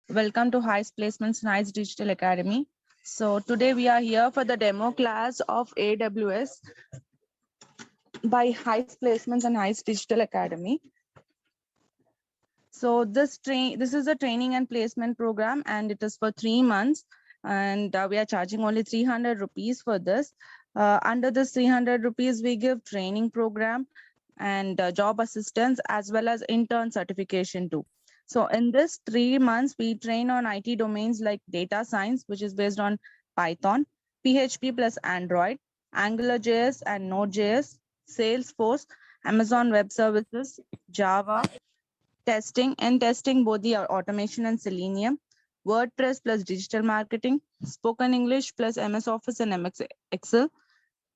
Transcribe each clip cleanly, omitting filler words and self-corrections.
Welcome to Heist Placements and Heist Digital Academy. So today we are here for the demo class of AWS by Heist Placements and Heist Digital Academy. So this is a training and placement program, and it is for 3 months, and we are charging only 300 rupees for this. Under this 300 rupees, we give training program and job assistance as well as intern certification too. So in this 3 months, we train on IT domains like data science, which is based on Python, PHP plus Android, AngularJS and Node.js, Salesforce, Amazon Web Services, Java, testing both the automation and Selenium, WordPress plus digital marketing, spoken English plus MS Office and MS Excel,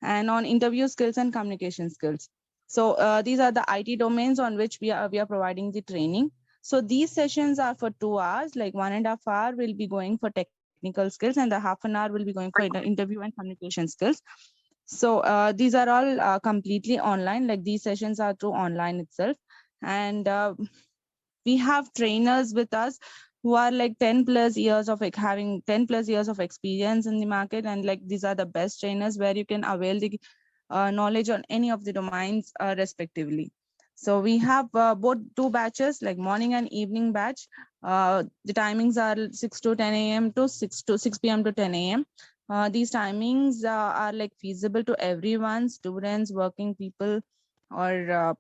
and on interview skills and communication skills. So these are the IT domains on which we are providing the training. So these sessions are for 2 hours, like 1.5 hours will be going for technical skills, and the half an hour will be going for interview and communication skills. So these are all completely online, like these sessions are through online itself. And we have trainers with us who are like 10 plus years of having 10 plus years of experience in the market, and like these are the best trainers where you can avail the knowledge on any of the domains respectively. So we have both 2 batches, like morning and evening batch. The timings are 6 to 10 a.m. to 6 p.m. to 10 a.m. These timings are like feasible to everyone, students, working people, or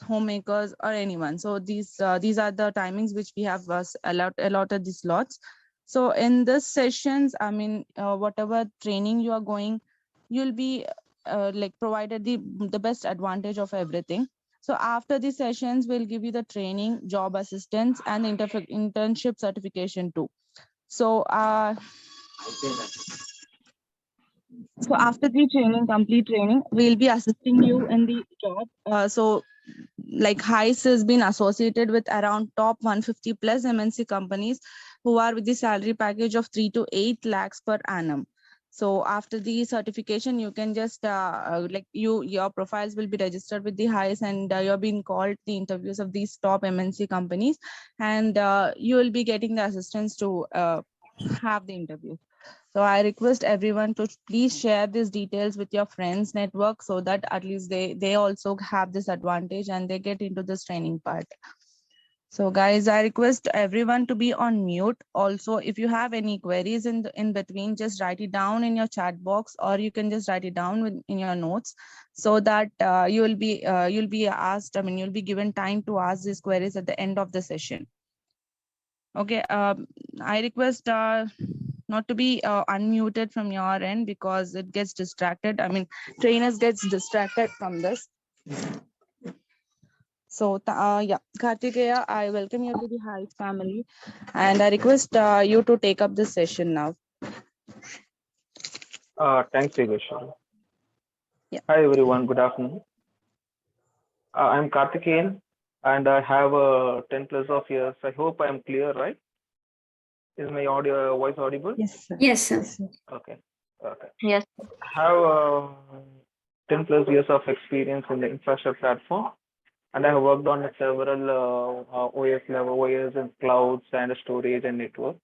homemakers, or anyone. So these are the timings which we have allotted these slots. So in this sessions, I mean, whatever training you are going, you'll be like provided the best advantage of everything. So after the sessions, we'll give you the training, job assistance, and internship certification too. So so after the complete training, we'll be assisting you in the job. So like Heist has been associated with around top 150 plus MNC companies who are with the salary package of 3 to 8 lakhs per annum. So after the certification, you can just like your profiles will be registered with the Heist, and you're being called the interviews of these top MNC companies, and you will be getting the assistance to have the interview. So I request everyone to please share these details with your friends network, so that at least they also have this advantage and they get into this training part. So guys, I request everyone to be on mute. Also, if you have any queries in between, just write it down in your chat box, or you can just write it down in your notes, so that you'll be asked. I mean, you'll be given time to ask these queries at the end of the session. Okay. I request not to be unmuted from your end, because it gets distracted. I mean, trainers gets distracted from this. So yeah, Kartikeya, I welcome you to the Heist family, and I request you to take up this session now. Thanks, Yogesh. Yeah. Hi, everyone. Good afternoon. I'm Karthikeyan, and I have 10 plus of years. I hope I'm clear, right? Is my voice audible? Yes, sir. Yes, sir. Okay. Okay. Yes. I have 10 plus years of experience in the infrastructure platform, and I have worked on several OS level OS and clouds and storage and network.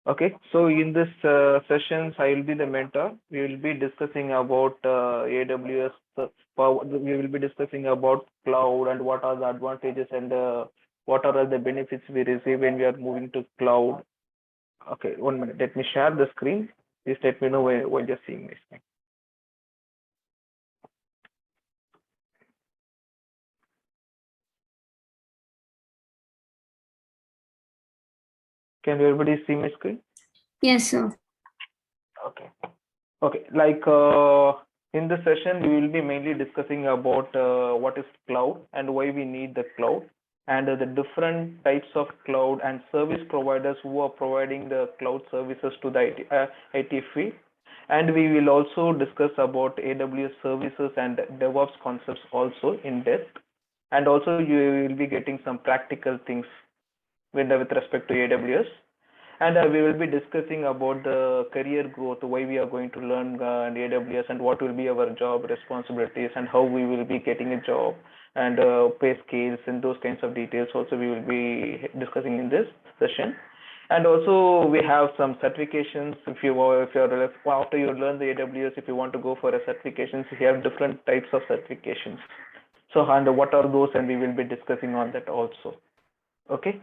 Okay, so in this sessions, I will be the mentor. We will be discussing about AWS. We will be discussing about cloud and what are the advantages and what are the benefits we receive when we are moving to cloud. Okay, 1 minute. Let me share the screen. Please let me know when you're seeing this thing. Can everybody see my screen? Yes, sir. Okay. Okay, like in this session, we will be mainly discussing about what is cloud and why we need the cloud, and the different types of cloud and service providers who are providing the cloud services to the IT field. And we will also discuss about AWS services and DevOps concepts also in depth. And also you will be getting some practical things with respect to AWS. And we will be discussing about the career growth, why we are going to learn AWS, and what will be our job responsibilities, and how we will be getting a job, and pay scales, and those kinds of details also we will be discussing in this session. And also we have some certifications. If you're after you learn the AWS, if you want to go for a certifications, we have different types of certifications. So and what are those, and we will be discussing on that also. Okay.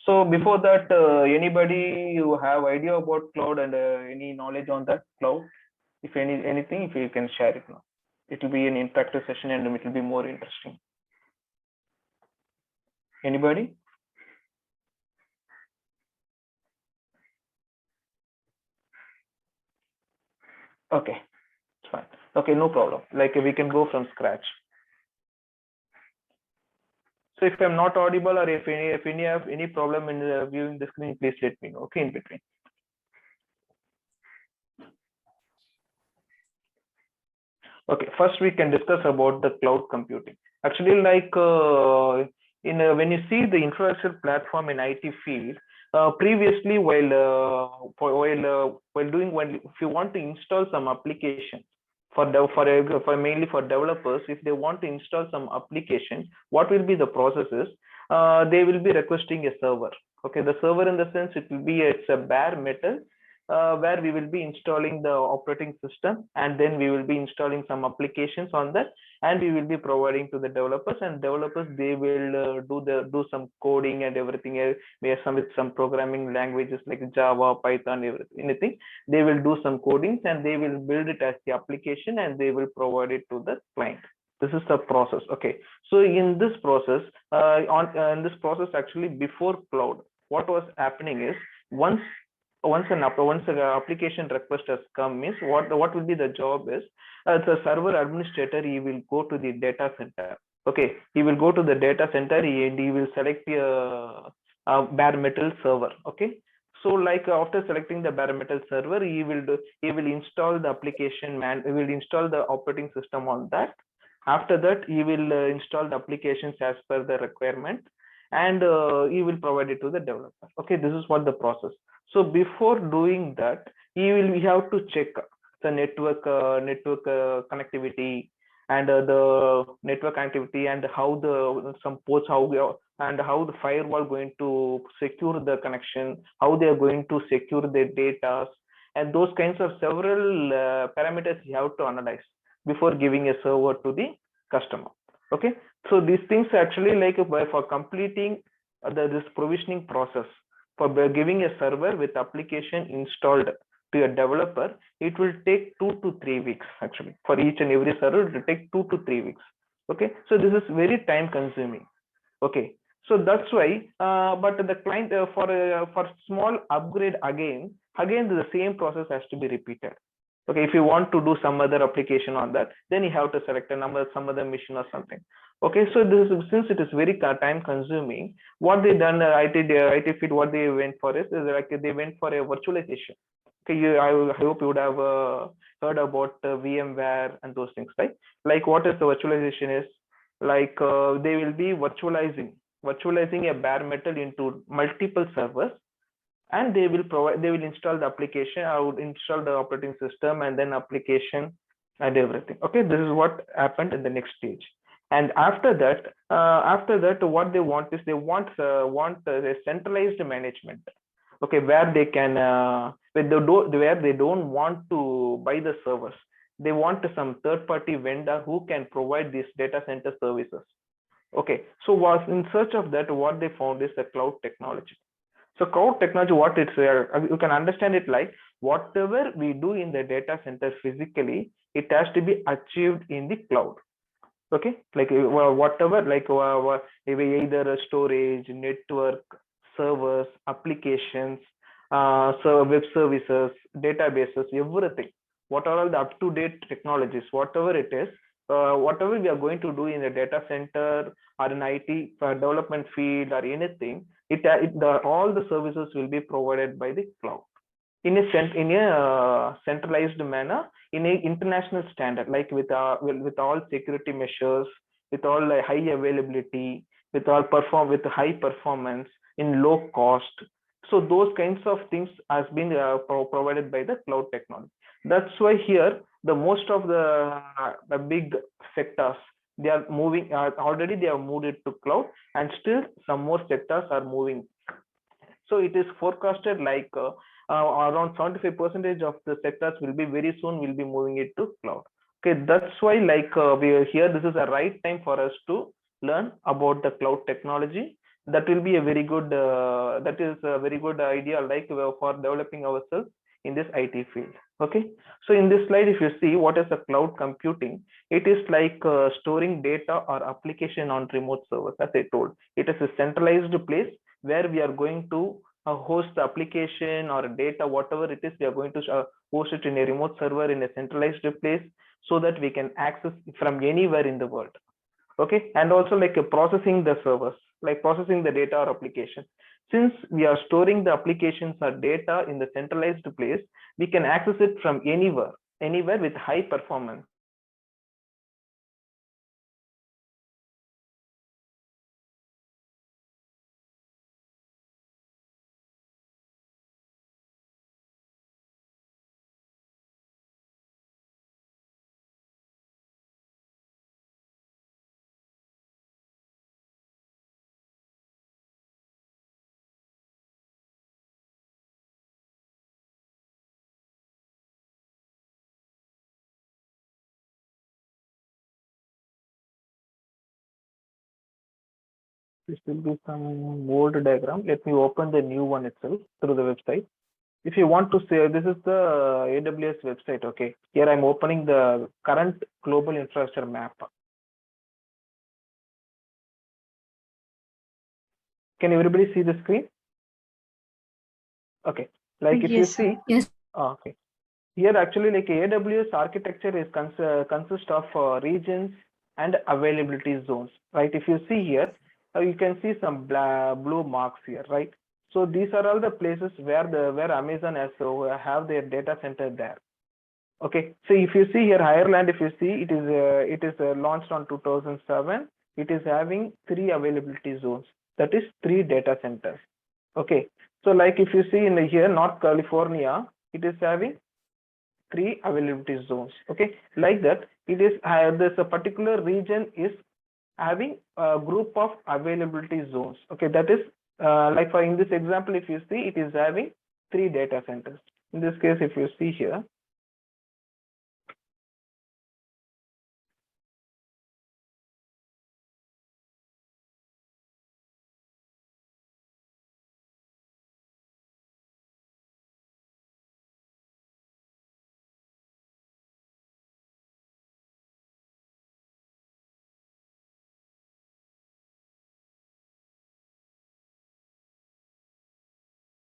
So before that, anybody who have idea about cloud and any knowledge on that cloud? If anything, if you can share it now, it will be an interactive session and it will be more interesting. Anybody? Okay, it's fine. Okay, no problem. Like we can go from scratch. So if I'm not audible or if any have any problem in viewing the screen, please let me know. Okay, in between. Okay, first we can discuss about the cloud computing. Actually, like when you see the infrastructure platform in IT field, previously while doing when if you want to install some application for mainly for developers, if they want to install some application, what will be the processes? They will be requesting a server. Okay, the server in the sense it's a bare metal where we will be installing the operating system, and then we will be installing some applications on that, and we will be providing to the developers, and developers they will do some coding and everything else. We have some with some programming languages like Java, Python, everything, anything. They will do some codings and they will build it as the application and they will provide it to the client. This is the process. Okay, so in this process, in this process actually before cloud, what was happening is once an application request has come, means what will be the job is, as a server administrator, he will go to the data center. Okay, he will go to the data center and he will select a bare metal server. Okay, so like after selecting the bare metal server, he will install the application he will install the operating system on that. After that, he will install the applications as per the requirement, and he will provide it to the developer. Okay, this is what the process. So before doing that, we have to check the network connectivity, and the network connectivity, and how the some ports, and how the firewall going to secure the connection, how they are going to secure their data, and those kinds of several parameters you have to analyze before giving a server to the customer. Okay, so these things actually like for completing this provisioning process, for giving a server with application installed to a developer, it will take 2 to 3 weeks. Actually, for each and every server, it will take 2 to 3 weeks. Okay, so this is very time consuming. Okay, so that's why but the client for small upgrade, again the same process has to be repeated. Okay, if you want to do some other application on that, then you have to select a number, some other machine or something. Okay, so this is, since it is very time consuming, what they done, IT field, what they went for is like they went for a virtualization. Okay, I hope you would have heard about VMware and those things, right? Like what is the virtualization is, like they will be virtualizing a bare metal into multiple servers, and they will install the application, I would install the operating system and then application and everything. Okay, this is what happened in the next stage. And after that what they want is they want a centralized management. Okay, where they can where they don't want to buy the servers, they want some third party vendor who can provide these data center services. Okay, so was in search of that, what they found is the cloud technology. So cloud technology, what it's you can understand it like whatever we do in the data center physically, it has to be achieved in the cloud. Okay, like whatever, like either storage, network, servers, applications, so web services, databases, everything. What are all the up-to-date technologies, whatever it is, whatever we are going to do in the data center or in IT development field or anything, all the services will be provided by the cloud in a centralized manner, in a international standard, like with all security measures, with all high availability, with high performance, in low cost. So those kinds of things has been provided by the cloud technology. That's why here the most of the big sectors, they are moving, already they have moved it to cloud, and still some more sectors are moving. So it is forecasted like around 75% of the sectors will be very soon will be moving it to cloud. Okay, that's why like we are here. This is a right time for us to learn about the cloud technology. That will be a very good. That is a very good idea, like for developing ourselves in this IT field. Okay, so in this slide, if you see what is the cloud computing, it is like storing data or application on remote servers. As I told, it is a centralized place where we are going to host the application or data, whatever it is, we are going to host it in a remote server in a centralized place so that we can access from anywhere in the world. Okay, and also like processing the servers, like processing the data or application. Since we are storing the applications or data in the centralized place, we can access it from anywhere with high performance. This will be some old diagram. Let me open the new one itself through the website. If you want to say, this is the AWS website. Okay, here I'm opening the current global infrastructure map. Can everybody see the screen? Okay, like if you Yes, see, yes. okay, here actually like AWS architecture is consist of regions and availability zones, right? If you see here, you can see some blue marks here, right? So these are all the places where Amazon has have their data center there. Okay, so if you see here, Ireland, if you see, it is launched on 2007. It is having 3 availability zones. That is 3 data centers. Okay, so like if you see in the here, North California, it is having 3 availability zones. Okay, like that, it is there's a particular region is having a group of availability zones. Okay, that is like for in this example, if you see, it is having 3 data centers. In this case, if you see here,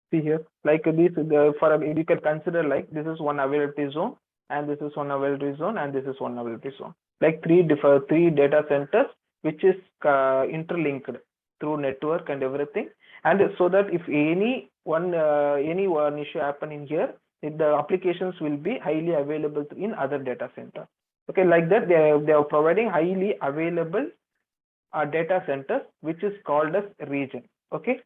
see here, like this for you can consider like this is one availability zone, and this is one availability zone, and this is one availability zone, like three data centers which is interlinked through network and everything. And so that if any one issue happen in here, the applications will be highly available in other data center. Okay, like that they are providing highly available data centers, which is called as region. Okay,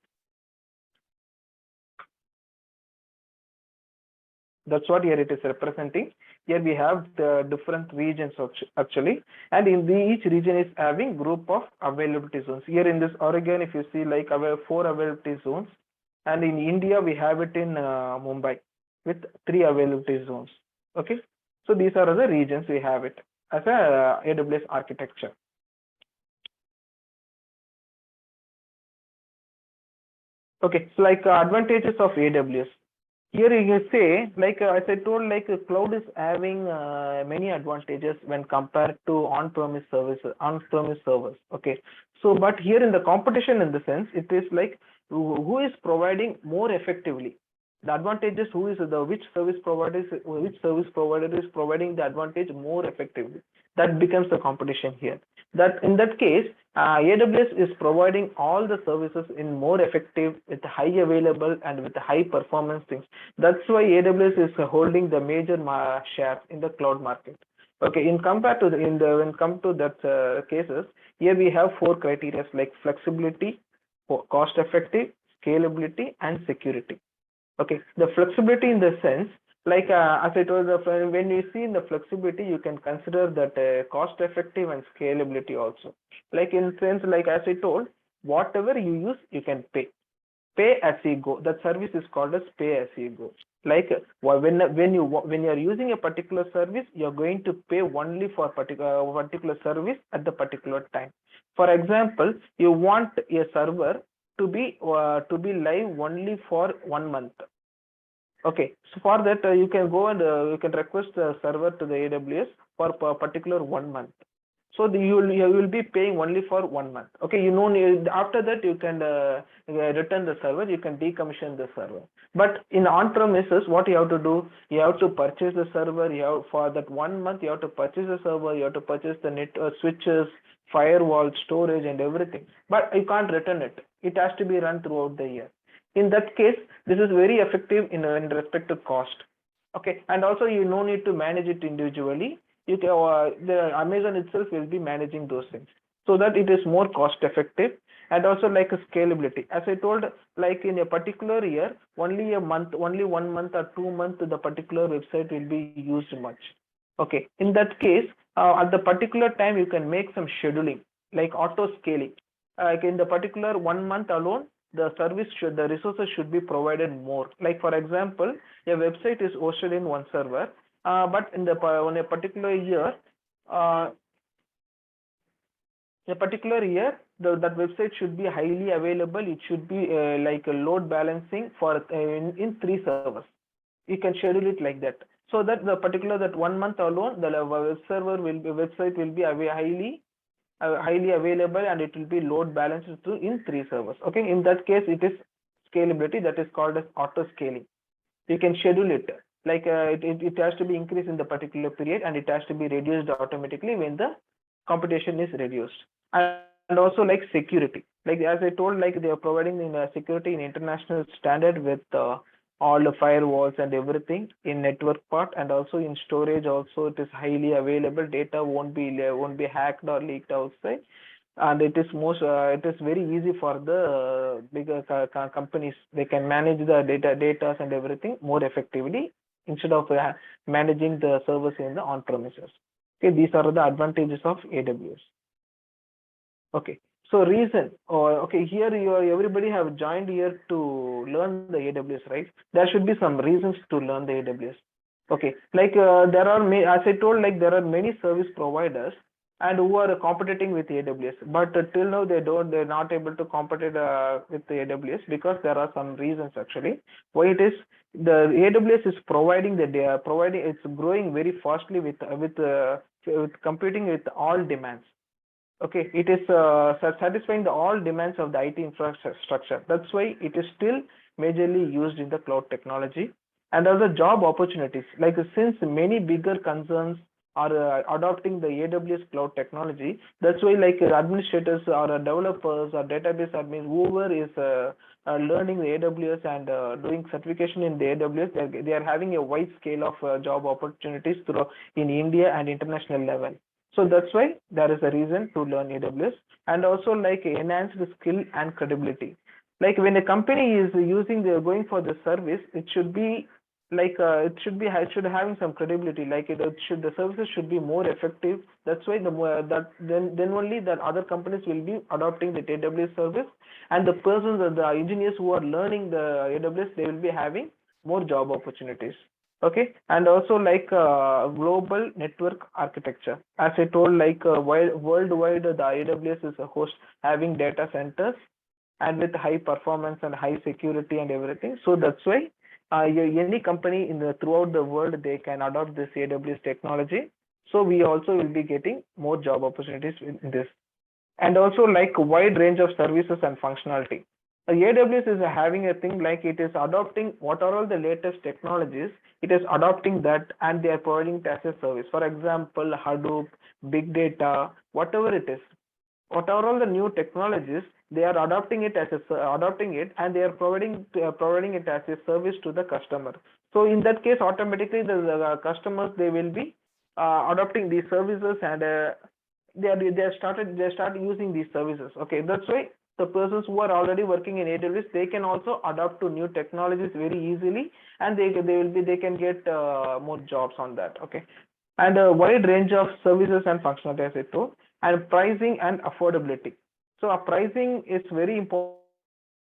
that's what here it is representing. Here we have the different regions actually, and in each region is having group of availability zones. Here in this Oregon, if you see like our 4 availability zones, and in India we have it in Mumbai with 3 availability zones. Okay, so these are the regions we have it as a AWS architecture. Okay, so like advantages of AWS. Here you say, like as I told, like cloud is having many advantages when compared to on-premise services, on-premise servers. Okay, so but here in the competition, in the sense, it is like who is providing more effectively. The advantages, who is the which service provider is providing the advantage more effectively. That becomes the competition here. That in that case, AWS is providing all the services in more effective, with high available and with high performance things. That's why AWS is holding the major share in the cloud market. Okay, in compared to when come to that cases, here we have 4 criteria like flexibility, cost effective, scalability, and security. Okay, the flexibility in the sense, like as I told, when you see in the flexibility, you can consider that cost effective and scalability also. Like in sense, like as I told, whatever you use, you can pay. pay as you go. That service is called as pay as you go. Like when you are using a particular service, you're going to pay only for particular service at the particular time. For example, you want a server to be live only for 1 month. Okay, so for that you can go and you can request the server to the AWS for a particular 1 month. So you will be paying only for 1 month. Okay, you know, after that you can return the server, you can decommission the server. But in on-premises, what you have to do, you have to purchase the server. You have, for that 1 month, you have to purchase the server, you have to purchase the net switches, firewall, storage, and everything. But you can't return it. It has to be run throughout the year. In that case, this is very effective in respect to cost. Okay, and also you no need to manage it individually. You can, the Amazon itself will be managing those things, so that it is more cost effective, and also like a scalability. As I told, like in a particular year, only 1 month or 2 months, the particular website will be used much. Okay, in that case, at the particular time, you can make some scheduling, like auto scaling. Like in the particular 1 month alone, the resources should be provided more. Like for example, a website is hosted in one server, but in a particular year, that that website should be highly available. It should be like a load balancing for in 3 servers. You can schedule it like that, so that the particular that 1 month alone, the website will be highly available, and it will be load balanced in 3 servers. Okay, in that case, it is scalability, that is called as auto scaling. You can schedule it, like it has to be increased in the particular period, and it has to be reduced automatically when the computation is reduced. And also like security, like as I told, like they are providing in security in international standard with all the firewalls and everything in network part, and also in storage also it is highly available. Data won't be hacked or leaked outside, and it is very easy for the bigger companies. They can manage the data and everything more effectively instead of managing the servers in the on-premises. Okay, these are the advantages of AWS. Okay, so reason, okay, here everybody have joined here to learn the AWS, right? There should be some reasons to learn the AWS. Okay, like there are as I told, like there are many service providers and who are competing with AWS, but till now they're not able to compete with the AWS, because there are some reasons actually why it is. The AWS is it's growing very fastly with competing with all demands. Okay, it is satisfying all demands of the IT infrastructure. That's why it is still majorly used in the cloud technology. And other job opportunities, like since many bigger concerns are adopting the AWS cloud technology, that's why like administrators or developers or database admins, whoever is learning the AWS and doing certification in the AWS, they are having a wide scale of job opportunities in India and international level. So that's why there is a reason to learn AWS, and also like enhance the skill and credibility. Like when a company is going for the service, it should be like it should having some credibility. Like the services should be more effective. That's why then only that other companies will be adopting the AWS service, and the engineers who are learning the AWS, they will be having more job opportunities. Okay, and also like global network architecture. As I told, like worldwide, the AWS is a host having data centers and with high performance and high security and everything. So that's why any company throughout the world, they can adopt this AWS technology. So we also will be getting more job opportunities in this, and also like a wide range of services and functionality. AWS is having a thing like it is adopting what are all the latest technologies, it is adopting that, and they are providing it as a service. For example, Hadoop, big data, whatever it is, what are all the new technologies, they are adopting it and they are providing it as a service to the customer. So in that case, automatically the customers, they will be adopting these services, and they start using these services. Okay, that's why the persons who are already working in AWS, they can also adapt to new technologies very easily, and they can get more jobs on that. Okay, and a wide range of services and functionality, as I told, and pricing and affordability. So pricing is very important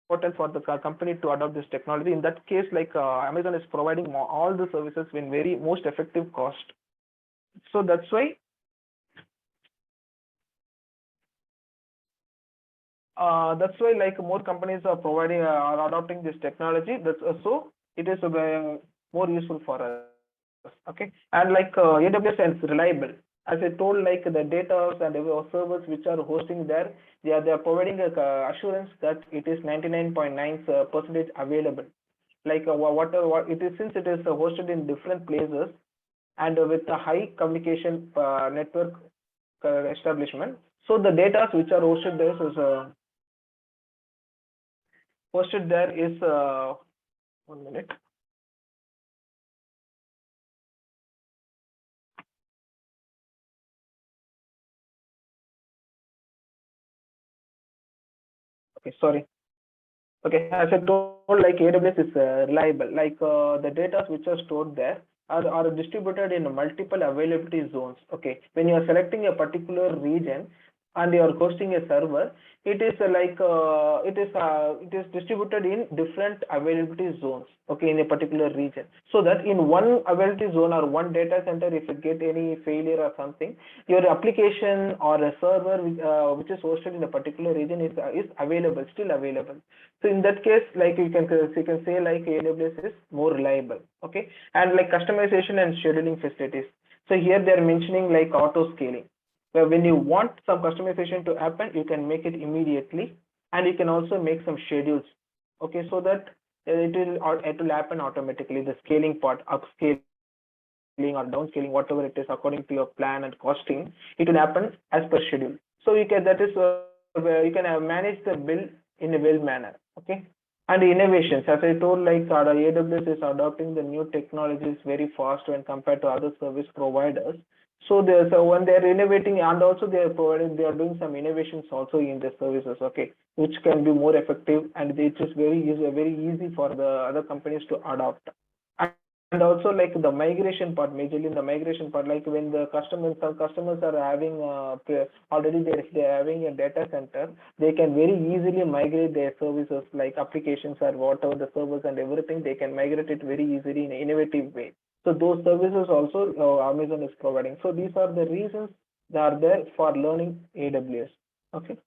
important for the company to adopt this technology. In that case, like Amazon is providing all the services in very most effective cost. So that's why like more companies are providing are adopting this technology. That's so it is more useful for us. Okay, and like AWS is reliable. As I told, like the data and the servers which are hosting there, they are providing a assurance that it is 99.9% available. Like what it is, since it is hosted in different places and with a high communication network establishment. So the data which are hosted there is 1 minute. Okay, sorry. Okay, as I told, like AWS is reliable. Like the data which are stored there are distributed in multiple availability zones. Okay, when you are selecting a particular region and you are hosting a server, it is it is distributed in different availability zones. Okay, in a particular region, so that in one availability zone or one data center, if you get any failure or something, your application or a server which is hosted in a particular region is available, still available. So in that case, like you can say like AWS is more reliable. Okay, and like customization and scheduling facilities. So here they are mentioning like auto scaling, where when you want some customization to happen, you can make it immediately, and you can also make some schedules. Okay, so that it will happen automatically. The scaling part, upscaling or downscaling, whatever it is, according to your plan and costing, it will happen as per schedule. So you can where you can manage the bill in a well manner. Okay, and innovations, as I told, like AWS is adopting the new technologies very fast when compared to other service providers. So there's when they're innovating, and also they are doing some innovations also in the services. Okay, which can be more effective, and it is very easy for the other companies to adopt. And also like the migration part, majorly in the migration part, like when the some customers are having already they're having a data center, they can very easily migrate their services like applications or whatever the servers and everything. They can migrate it very easily in an innovative way. So those services also Amazon is providing. So these are the reasons that are there for learning AWS. Okay.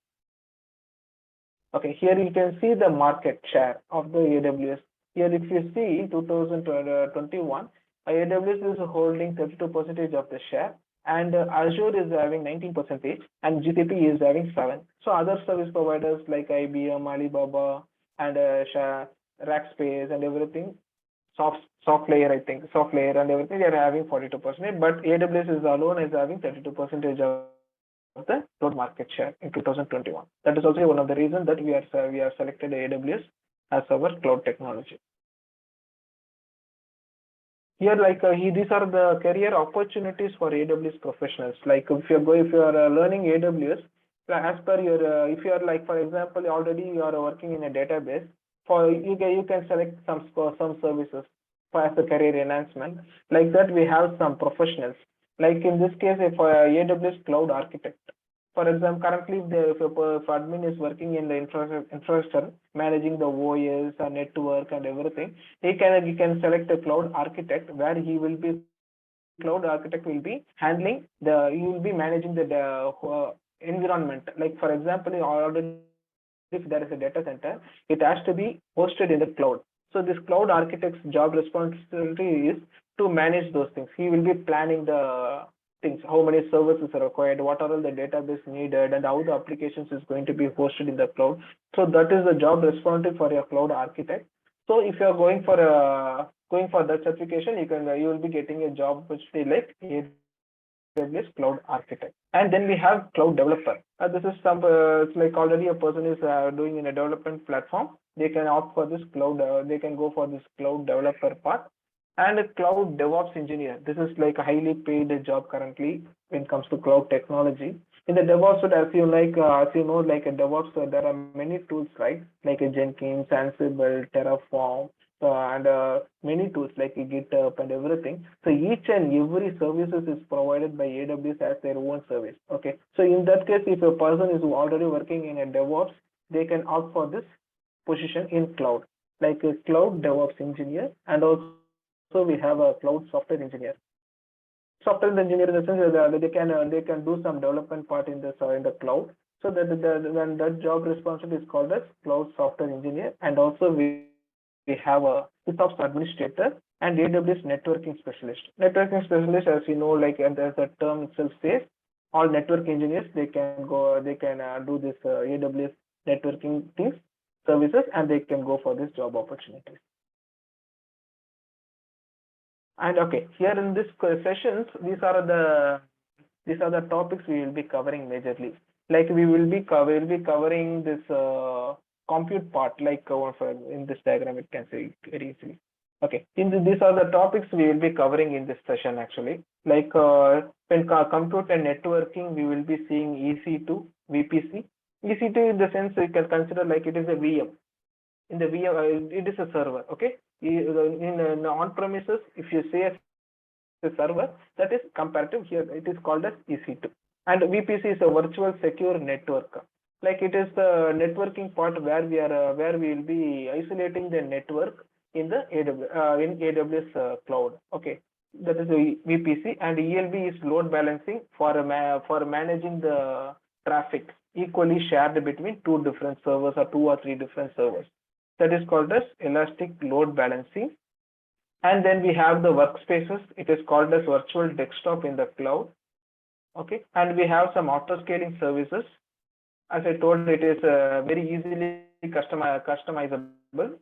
Okay, here you can see the market share of the AWS. Here, if you see 2021, AWS is holding 32% of the share, and Azure is having 19%, and GCP is having 7%. So other service providers like IBM, Alibaba, and Rackspace and everything, SoftLayer, I think, SoftLayer and everything, they are having 42%, but AWS is alone is having 32% of the cloud market share in 2021. That is also one of the reasons that we are selected AWS as our cloud technology. Here, like these are the career opportunities for AWS professionals. Like if you are learning AWS, as per your if you are like, for example, already you are working in a database, for you can select some services for as a career enhancement. Like that, we have some professionals. Like in this case, if AWS cloud architect, for example, currently if admin is working in the infrastructure, managing the OS and network and everything, he can select a cloud architect, where he will be handling he will be managing the environment. Like for example, already if there is a data center, it has to be hosted in the cloud. So this cloud architect's job responsibility is to manage those things. He will be planning the things, how many services are required, what are all the database needed, and how the applications is going to be hosted in the cloud. So that is the job responsibility for your cloud architect. So if you are going for that certification, you will be getting a job which they like AWS cloud architect. And then we have cloud developer. This is some it's like already a person is doing in a development platform. They can opt for this cloud. They can go for this cloud developer part. And a cloud DevOps engineer. This is like a highly paid job currently when it comes to cloud technology. In the DevOps, as you know, like a DevOps, there are many tools, right? Like a Jenkins, Ansible, Terraform, and many tools like GitHub and everything. So each and every services is provided by AWS as their own service. Okay. So in that case, if a person is already working in a DevOps, they can opt for this position in cloud, like a cloud DevOps engineer, and also we have a cloud software engineer. Software engineer in the sense that they can do some development part in the cloud. So when that job responsibility is called as cloud software engineer, and also we have a sysops administrator and AWS networking specialist. Networking specialist, as you know, like and as the term itself says, all network engineers they can do this AWS networking things services, and they can go for this job opportunities. And okay, here in this sessions, these are the topics we will be covering majorly. Like we will be covering this compute part, like in this diagram it can see very easily. Okay, these are the topics we will be covering in this session actually. Like when compute and networking, we will be seeing EC2, VPC. EC2 in the sense you can consider like it is a VM. In the VM, it is a server. Okay, in on-premises, if you say a server, that is comparative. Here it is called as EC2. And VPC is a virtual secure network. Like it is the networking part where we will be isolating the network in the AWS cloud. Okay, that is the VPC, and ELB is load balancing for managing the traffic equally shared between two different servers or two or three different servers. That is called as elastic load balancing. And then we have the workspaces. It is called as virtual desktop in the cloud. Okay, and we have some auto scaling services. As I told, it is very easily customizable.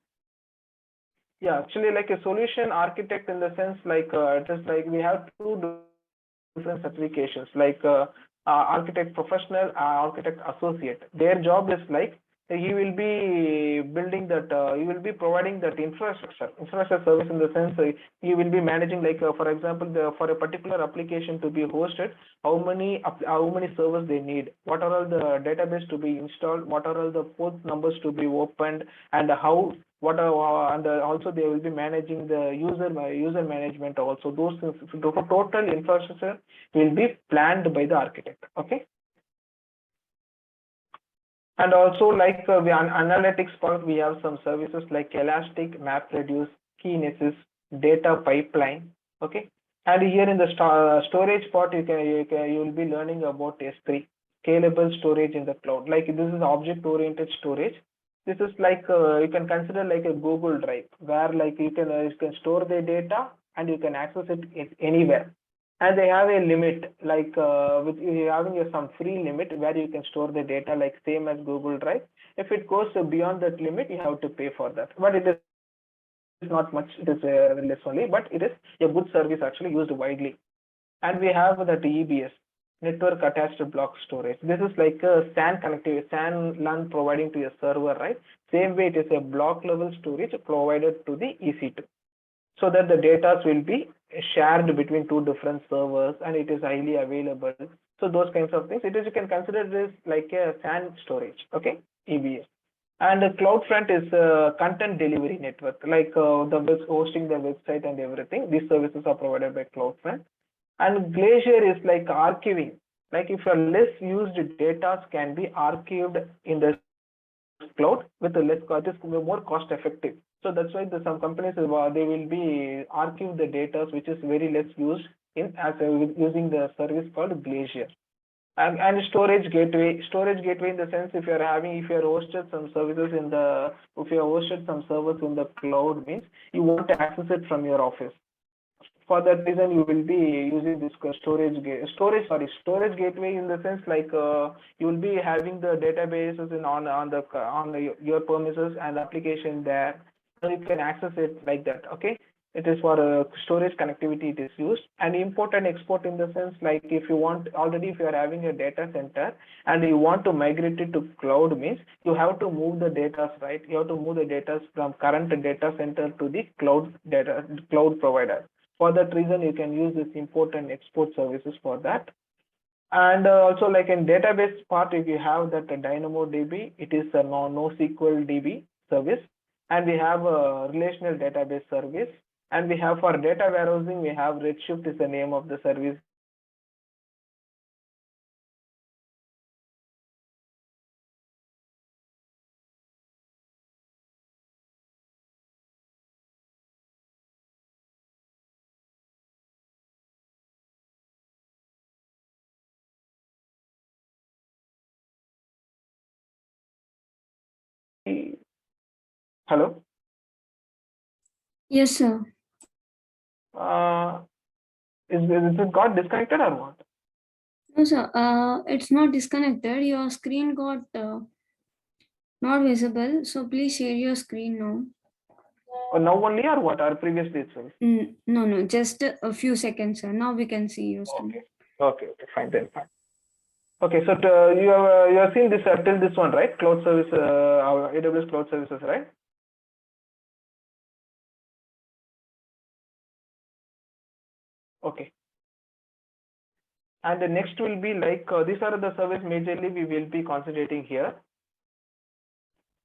Yeah, actually, like a solution architect in the sense, like it is like we have two different certifications, like architect professional, architect associate. Their job is like he will be building that, he will be providing that infrastructure service in the sense he will be managing, like for example, for a particular application to be hosted, how many servers they need, what are all the database to be installed, what are all the port numbers to be opened, and how what are and also they will be managing the user management also. Those things, total infrastructure will be planned by the architect. Okay. And also, like the analytics part, we have some services like Elastic, MapReduce, Kinesis, Data Pipeline. Okay, and here in the storage part, you will be learning about S3, scalable storage in the cloud. Like this is object-oriented storage. This is like you can consider like a Google Drive, where like you can store the data and you can access it anywhere. And they have a limit, like with having some free limit where you can store the data, like same as Google Drive. If it goes beyond that limit, you have to pay for that. But it is not much, it is less only, but it is a good service actually used widely. And we have that EBS, network attached block storage. This is like a SAN connectivity, SAN LAN providing to a server, right? Same way, it is a block level storage provided to the EC2, so that the data will be shared between two different servers and it is highly available. So those kinds of things, you can consider this like a SAN storage. Okay, EBS. And CloudFront is a content delivery network, like hosting the website and everything. These services are provided by CloudFront. And Glacier is like archiving. Like if your less used data can be archived in the cloud with a less cost, it is more cost effective. So that's why some companies they will be archive the data which is very less used in using the service called Glacier. And storage gateway in the sense, if you are hosted some services if you are hosted some servers in the cloud, means you want to access it from your office. For that reason, you will be using this storage gateway in the sense, like you will be having the databases on your premises and application there, so you can access it like that. Okay, it is for storage connectivity it is used. And import and export in the sense, like if you are having a data center and you want to migrate it to cloud, means you have to move the data, right? You have to move the data from current data center to the cloud provider. For that reason, you can use this import and export services for that. And also, like in database part, if you have that DynamoDB, it is a NoSQL DB service. And we have a relational database service. And we have for data warehousing, we have Redshift is the name of the service. Hello? Yes, sir. Is it got disconnected or what? No, sir. It's not disconnected. Your screen got not visible. So please share your screen now. Or now only or what? Or previously itself? No. Just a few seconds, sir. Now we can see your screen. Okay, fine then, fine. Okay, so you have seen this till this one, right? Cloud service, our AWS cloud services, right? Okay. And the next will be like these are the service majorly we will be concentrating here,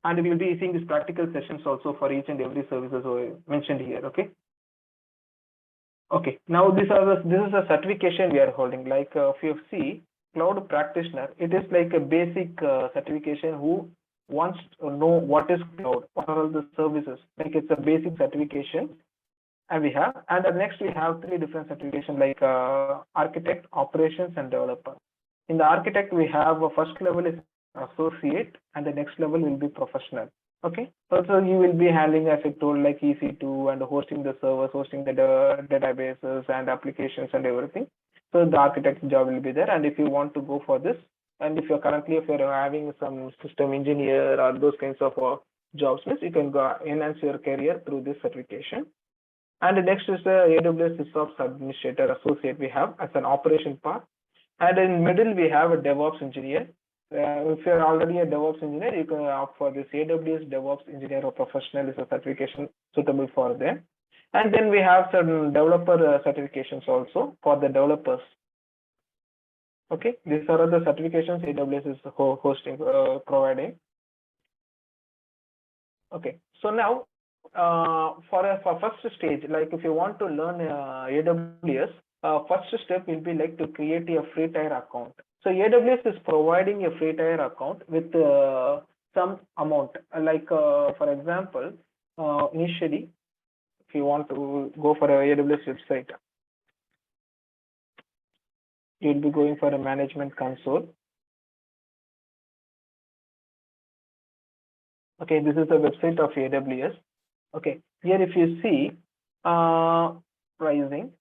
and we will be seeing these practical sessions also for each and every services mentioned here. Okay. Okay. Now this is a certification we are holding. Like if you see cloud practitioner, it is like a basic certification who wants to know what is cloud, what are all the services. Like it's a basic certification. And we have, and the next we have 3 different certifications like architect, operations, and developer. In the architect, we have a first level is associate, and the next level will be professional. Okay. Also, you will be handling, as I told, like EC2 and hosting the servers, hosting the databases and applications and everything. So the architect's job will be there. And if you want to go for this, and if you're having some system engineer or those kinds of jobs, you can go enhance your career through this certification. And the next is the AWS SysOps Administrator Associate we have as an operation part. And in middle, we have a DevOps engineer. If you're already a DevOps engineer, you can opt for this AWS DevOps Engineer or Professional is a certification suitable for them. And then we have certain developer certifications also for the developers. Okay, these are the certifications AWS is hosting, providing. Okay, so now for first stage, like if you want to learn AWS, first step will be like to create a free tier account. So AWS is providing a free tier account with some amount. Like for example, initially, if you want to go for a AWS website, you'll be going for a management console. Okay, this is the website of AWS. Okay, here if you see pricing,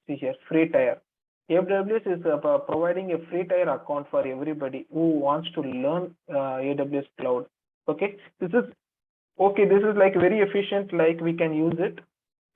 see here free tier. AWS is providing a free tier account for everybody who wants to learn AWS cloud. Okay, this is like very efficient. Like we can use it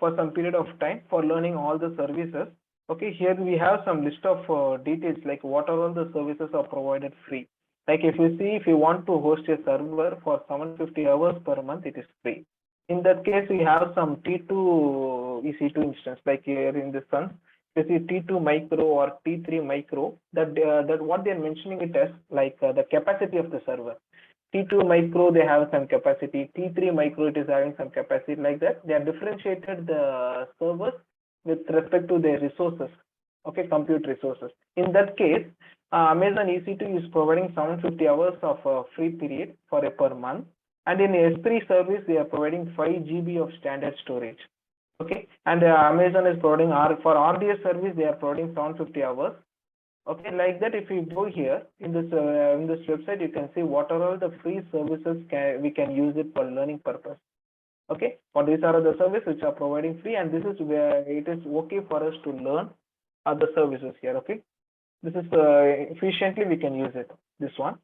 for some period of time for learning all the services. Okay, here we have some list of details like what are all the services are provided free. Like if you see, if you want to host a server for 750 hours per month, it is free. In that case, we have some T2 EC2 instance, like here in this one, you see T2 micro or T3 micro, that what they're mentioning it as like the capacity of the server. T2 micro, they have some capacity. T3 micro, it is having some capacity like that. They have differentiated the servers with respect to their resources, okay, compute resources. In that case, Amazon EC2 is providing 750 hours of free period for a per month. And in S3 service, they are providing 5 GB of standard storage. Okay, and Amazon is providing for RDS service, they are providing 750 hours. Okay, like that, if you go here in this website, you can see what are all the free services we can use it for learning purpose. Okay, or these are the services which are providing free, and this is where it is okay for us to learn other services here. Okay, this is efficiently we can use it. This one.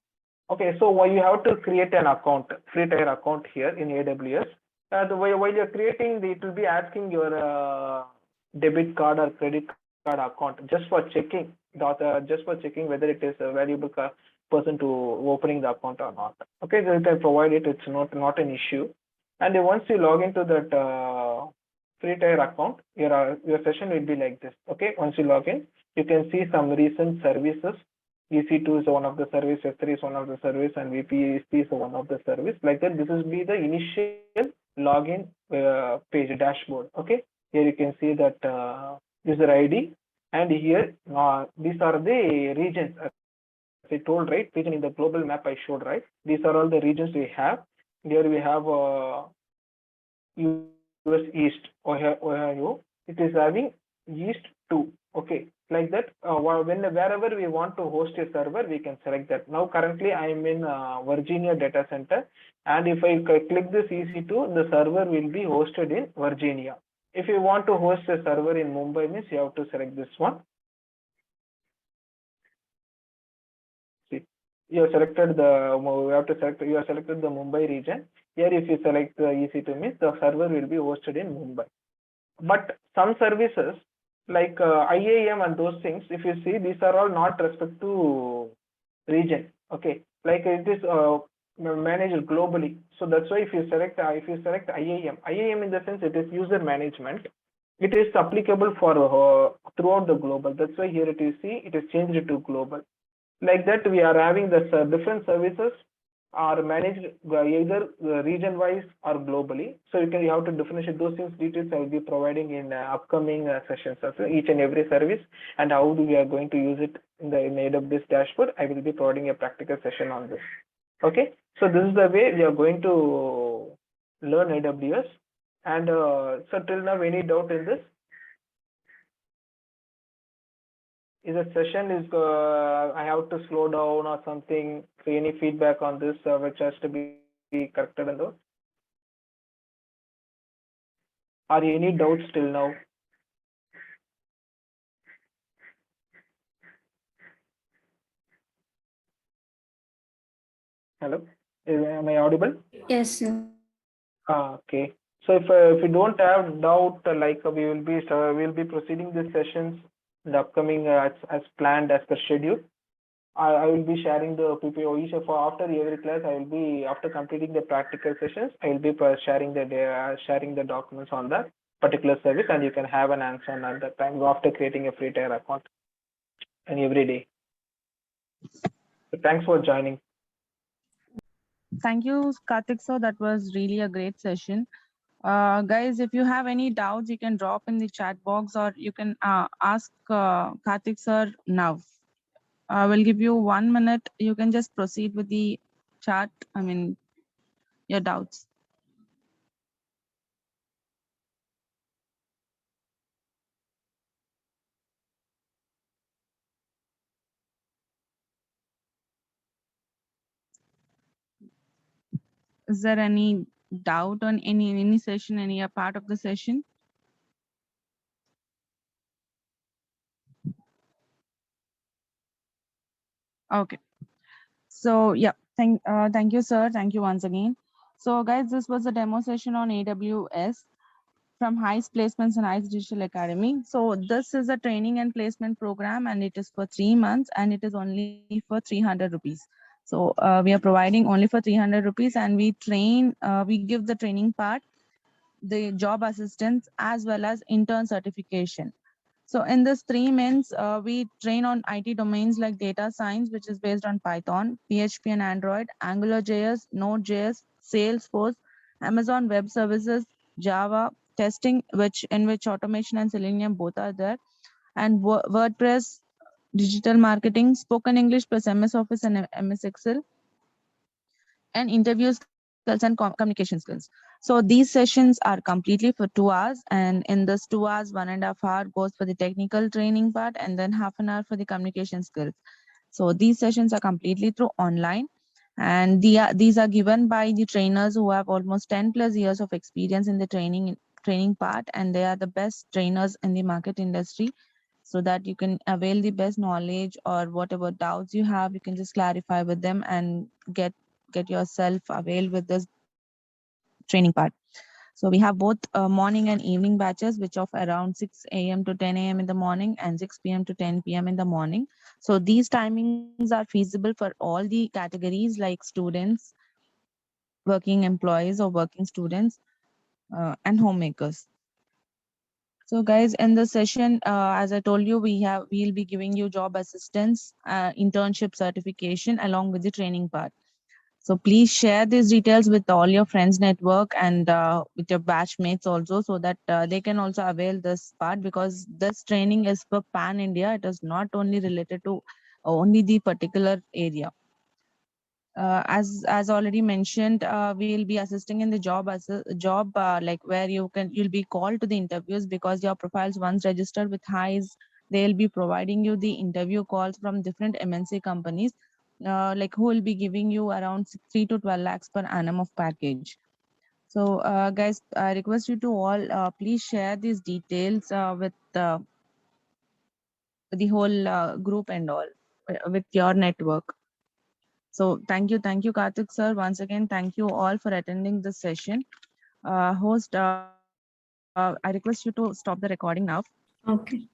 Okay, so while you have to create an account, free tier account here in AWS, while you're creating, it will be asking your debit card or credit card account just for checking whether it is a valuable person to opening the account or not. Okay, so you can provide it. It's not an issue. And then once you log into that free tier account, your session will be like this. Okay, once you log in, you can see some recent services. EC2 is one of the service, S3 is one of the service, and VPC is one of the service. Like that, this will be the initial login page dashboard. Okay, here you can see that user ID, and here these are the regions. As I told, right, region in the global map I showed, right. These are all the regions we have. Here we have US East, Ohio. It is having East 2. Okay, Like that, wherever we want to host a server, we can select that. Now currently I am in Virginia data center, and if I click this EC2, the server will be hosted in Virginia. If you want to host a server in Mumbai, means you have to select this one. See, you have selected you have selected the Mumbai region. Here if you select the EC2, means the server will be hosted in Mumbai. But some services like IAM and those things, if you see, these are all not respect to region. Okay, like it is managed globally. So that's why if you select IAM in the sense it is user management, it is applicable for throughout the global. That's why here it is, see, it is changed to global. Like that, we are having the different services are managed either region wise or globally. So you have to differentiate those things. Details I will be providing in upcoming sessions. So each and every service and how we are going to use it in AWS dashboard. I will be providing a practical session on this. Okay, so this is the way we are going to learn AWS. And so till now, any doubt in this? Is a session is I have to slow down or something? So any feedback on this which has to be corrected in those? Are any doubts till now? Hello, am I audible? Yes, sir. Okay. So if you don't have doubt, like we will be proceeding these sessions in the upcoming as planned as per schedule. I will be sharing the PPO each for after every class. I will be, after completing the practical sessions, I will be sharing the documents on that particular service, and you can have an answer on at that time after creating a free tier account and every day. So thanks for joining. Thank you, Karthik sir. That was really a great session. Guys, if you have any doubts, you can drop in the chat box or you can ask Karthik sir now. I will give you 1 minute. You can just proceed with the chat. I mean, your doubts. Is there any doubt on any session, any part of the session? Okay. So yeah, thank you, sir. Thank you once again. So guys, this was a demo session on AWS from HICE Placements and HICE Digital Academy. So this is a training and placement program, and it is for 3 months, and it is only for 300 rupees. So we are providing only for 300 rupees, and we give the training part, the job assistance, as well as intern certification. So in this 3 months, we train on IT domains like data science, which is based on Python, PHP and Android, AngularJS, Node.js, Salesforce, Amazon Web Services, Java, testing, in which automation and Selenium both are there, and WordPress, digital marketing, spoken English plus MS Office and MS Excel, and interview skills and communication skills. So these sessions are completely for 2 hours, and in this 2 hours, 1.5 hours goes for the technical training part, and then half an hour for the communication skills. So these sessions are completely through online, and these are given by the trainers who have almost 10 plus years of experience in the training part, and they are the best trainers in the market industry, so that you can avail the best knowledge, or whatever doubts you have, you can just clarify with them and get yourself availed with this training part. So we have both morning and evening batches, which of around 6 a.m. to 10 a.m. in the morning and 6 p.m. to 10 p.m. in the morning. So these timings are feasible for all the categories like students, working employees or working students, and homemakers. So guys, in the session, as I told you, we'll be giving you job assistance, internship certification along with the training part. So please share these details with all your friends network and with your batchmates also, so that they can also avail this part, because this training is for pan India. It is not only related to only the particular area. As already mentioned, we'll be assisting in the job like where you'll be called to the interviews, because your profiles once registered with HICE, They'll be providing you the interview calls from different MNC companies, like who will be giving you around 3 to 12 lakhs per annum of package. So guys, I request you to all please share these details with the whole group and all with your network. So thank you, Karthik sir. Once again, thank you all for attending this session. Host, I request you to stop the recording now. Okay.